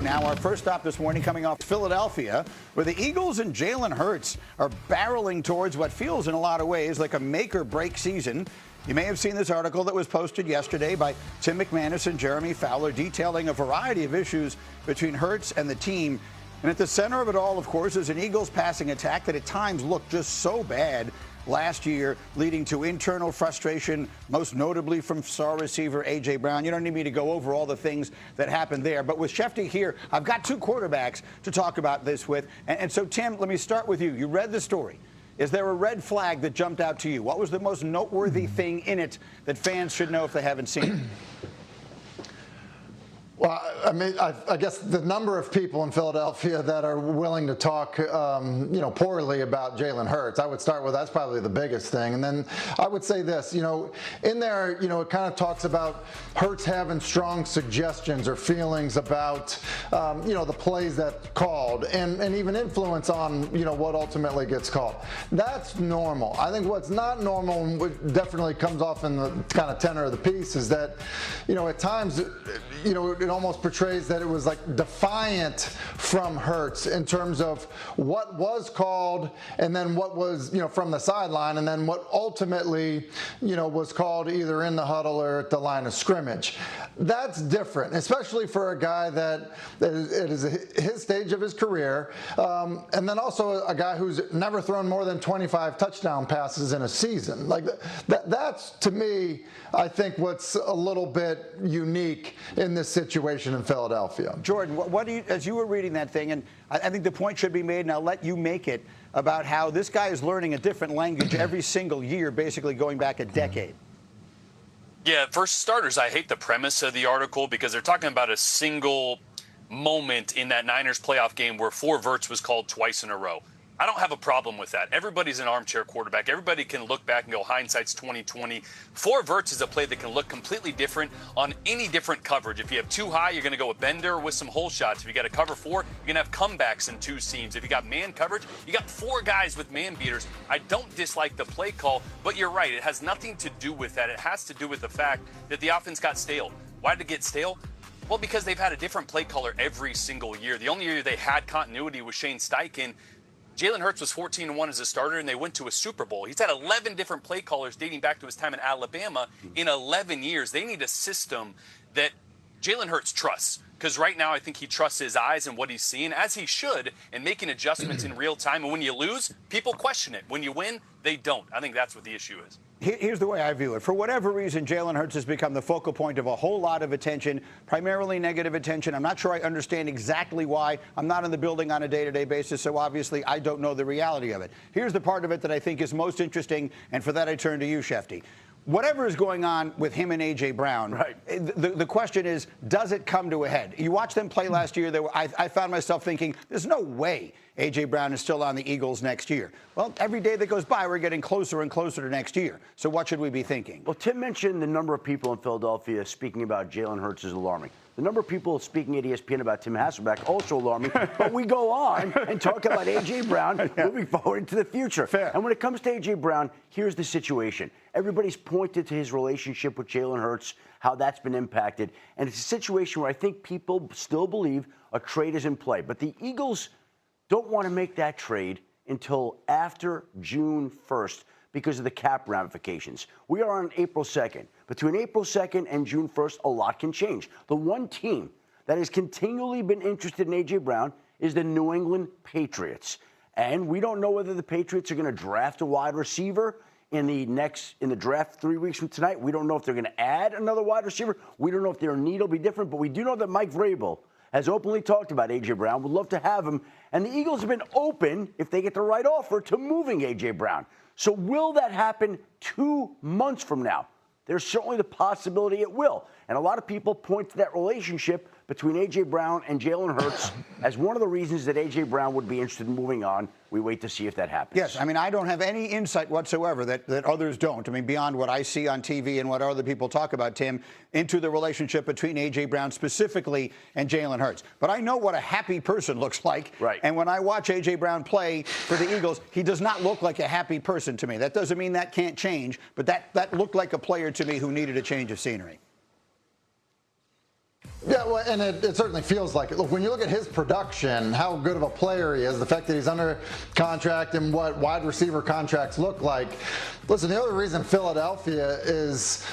now. Our first stop this morning coming off Philadelphia, where the Eagles and Jalen Hurts are barreling towards what feels in a lot of ways like a make-or-break season. You may have seen this article that was posted yesterday by Tim McManus and Jeremy Fowler detailing a variety of issues between Hurts and the team. And at the center of it all, of course, is an Eagles passing attack that at times looked just so bad last year, leading to internal frustration, most notably from star receiver A.J. Brown. You don't need me to go over all the things that happened there. But with Schefter here, I've got two quarterbacks to talk about this with. And so, Tim, let me start with you. You read the story. Is there a red flag that jumped out to you? What was the most noteworthy thing in it that fans should know if they haven't seen it? Well, I mean, I guess the number of people in Philadelphia that are willing to talk, poorly about Jalen Hurts, I would start with that's probably the biggest thing. And then I would say this, in there, it kind of talks about Hurts having strong suggestions or feelings about, the plays that called and even influence on, what ultimately gets called. That's normal. I think what's not normal and what definitely comes off in the kind of tenor of the piece is that, at times, it almost portrays that it was like defiant from Hurts in terms of what was called and then what was, from the sideline and then what ultimately, was called either in the huddle or at the line of scrimmage. That's different, especially for a guy that is his stage of his career. And then also a guy who's never thrown more than 25 touchdown passes in a season. Like that's to me, I think what's a little bit unique in this situation in Philadelphia. Jordan, what do you, as you were reading that thing, and I think the point should be made, and I'll let you make it, about how this guy is learning a different language every single year, basically going back a decade. Yeah, for starters, I hate the premise of the article because they're talking about a single moment in that Niners playoff game where Verts was called twice in a row. I don't have a problem with that. Everybody's an armchair quarterback. Everybody can look back and go, hindsight's 20/20. Verts is a play that can look completely different on any different coverage. If you have too high, you're going to go a bender with some hole shots. If you got a cover 4, you're going to have comebacks in 2 seams. If you got man coverage, you got 4 guys with man beaters. I don't dislike the play call, but you're right. It has nothing to do with that. It has to do with the fact that the offense got stale. Why did it get stale? Well, because they've had a different play caller every single year. The only year they had continuity was Shane Steichen. Jalen Hurts was 14-1 as a starter, and they went to a Super Bowl. He's had 11 different play callers dating back to his time in Alabama in 11 years. They need a system that Jalen Hurts trusts, because right now I think he trusts his eyes and what he's seeing, as he should, and making adjustments in real time. And when you lose, people question it. When you win, they don't. I think that's what the issue is. Here's the way I view it. For whatever reason, Jalen Hurts has become the focal point of a whole lot of attention, primarily negative attention. I'm not sure I understand exactly why. I'm not in the building on a day-to-day basis, so obviously I don't know the reality of it. Here's the part of it that I think is most interesting, and for that I turn to you, Schefter. Whatever is going on with him and A.J. Brown, right. The question is, does it come to a head? You watched them play last year. I found myself thinking, there's no way A.J. Brown is still on the Eagles next year. Well, every day that goes by, we're getting closer and closer to next year. So what should we be thinking? Well, Tim mentioned the number of people in Philadelphia speaking about Jalen Hurts is alarming. The number of people speaking at ESPN about Tim Hasselbeck also alarming. But we go on and talk about A.J. Brown moving forward into the future. Fair. And when it comes to A.J. Brown, here's the situation. Everybody's pointed to his relationship with Jalen Hurts, how that's been impacted. And it's a situation where I think people still believe a trade is in play. But the Eagles don't want to make that trade until after June 1st because of the cap ramifications. We are on April 2nd. Between April 2nd and June 1st, a lot can change. The one team that has continually been interested in A.J. Brown is the New England Patriots. And we don't know whether the Patriots are going to draft a wide receiver in the draft 3 weeks from tonight. We don't know if they're going to add another wide receiver. We don't know if their need will be different, but we do know that Mike Vrabel has openly talked about A.J. Brown, would love to have him. And the Eagles have been open, if they get the right offer, to moving A.J. Brown. So will that happen 2 months from now? There's certainly the possibility it will. And a lot of people point to that relationship between A.J. Brown and Jalen Hurts as one of the reasons that A.J. Brown would be interested in moving on. We wait to see if that happens. Yes, I mean, I don't have any insight whatsoever that others don't. I mean, beyond what I see on TV and what other people talk about, Tim, into the relationship between A.J. Brown specifically and Jalen Hurts. But I know what a happy person looks like. Right. And when I watch A.J. Brown play for the Eagles, he does not look like a happy person to me. That doesn't mean that can't change, but that looked like a player to me who needed a change of scenery. Yeah, well, and it certainly feels like it. Look, when you look at his production, how good of a player he is, the fact that he's under contract and what wide receiver contracts look like. Listen, the other reason Philadelphia is,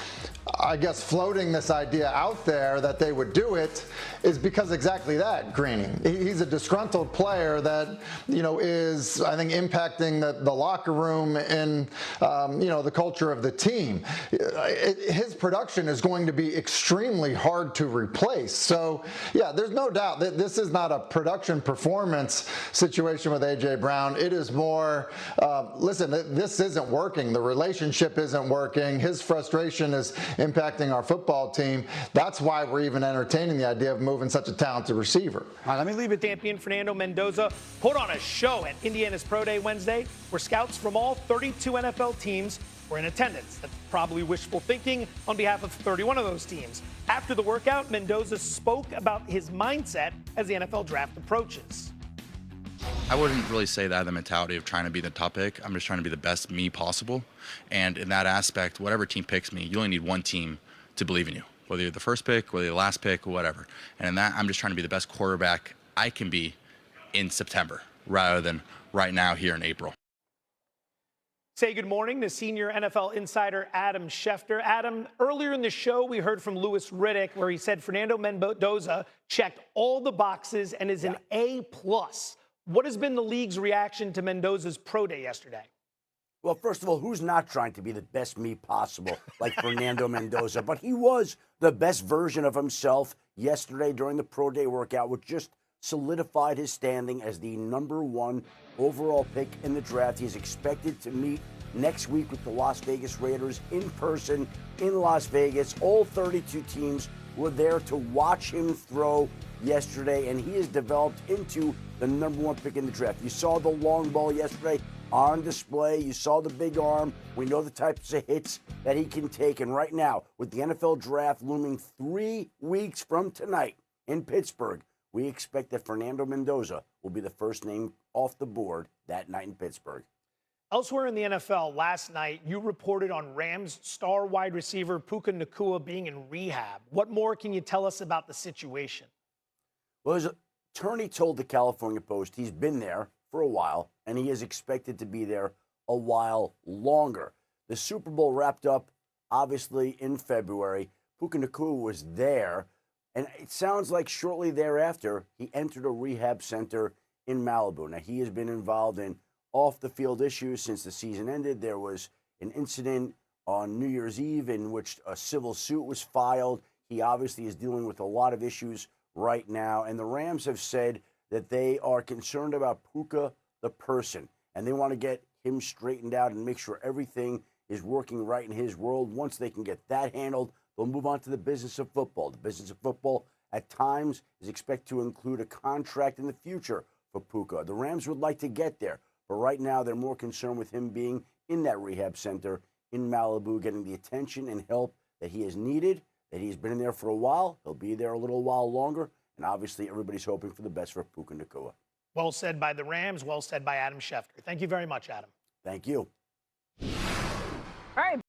I guess, floating this idea out there that they would do it is because exactly that, Greeny. He's a disgruntled player that, is, I think, impacting the locker room and, the culture of the team. His production is going to be extremely hard to replace. So, yeah, there's no doubt that this is not a production performance situation with A.J. Brown. It is more, listen, this isn't working. The relationship isn't working. His frustration is impacting our football team. That's why we're even entertaining the idea of moving such a talented receiver. All right, let me leave it. Champion Fernando Mendoza put on a show at Indiana's Pro Day Wednesday, where scouts from all 32 NFL teams were in attendance. That's probably wishful thinking on behalf of 31 of those teams. After the workout, Mendoza spoke about his mindset as the NFL draft approaches. I wouldn't really say that I have the mentality of trying to be the top pick. I'm just trying to be the best me possible. And in that aspect, whatever team picks me, you only need one team to believe in you, whether you're the first pick, whether you're the last pick, whatever. And in that, I'm just trying to be the best quarterback I can be in September rather than right now here in April. Say good morning to senior NFL insider Adam Schefter. Adam, earlier in the show, we heard from Louis Riddick where he said Fernando Mendoza checked all the boxes and is an A+. What has been the league's reaction to Mendoza's pro day yesterday? Well, first of all, who's not trying to be the best me possible, like Fernando Mendoza? But he was the best version of himself yesterday during the pro day workout, which just solidified his standing as the #1 overall pick in the draft. He's expected to meet next week with the Las Vegas Raiders in person in Las Vegas. All 32 teams were there to watch him throw yesterday, and he has developed into the #1 pick in the draft. You saw the long ball yesterday on display. You saw the big arm. We know the types of hits that he can take. And right now, with the NFL draft looming 3 weeks from tonight in Pittsburgh, we expect that Fernando Mendoza will be the first name off the board that night in Pittsburgh. Elsewhere in the NFL, last night, you reported on Rams star wide receiver Puka Nacua being in rehab. What more can you tell us about the situation? Well, his attorney told the California Post he's been there for a while, and he is expected to be there a while longer. The Super Bowl wrapped up, obviously, in February. Puka Nacua was there, and it sounds like shortly thereafter, he entered a rehab center in Malibu. Now, he has been involved in off-the-field issues since the season ended. There was an incident on New Year's Eve in which a civil suit was filed. He obviously is dealing with a lot of issues right now, and the Rams have said that they are concerned about Puka, the person, and they want to get him straightened out and make sure everything is working right in his world. Once they can get that handled, they'll move on to the business of football. The business of football, at times, is expected to include a contract in the future for Puka. The Rams would like to get there, but right now they're more concerned with him being in that rehab center in Malibu, getting the attention and help that he has needed, that he's been in there for a while. He'll be there a little while longer. And obviously, everybody's hoping for the best for Puka Nacua. Well said by the Rams, well said by Adam Schefter. Thank you very much, Adam. Thank you. All right.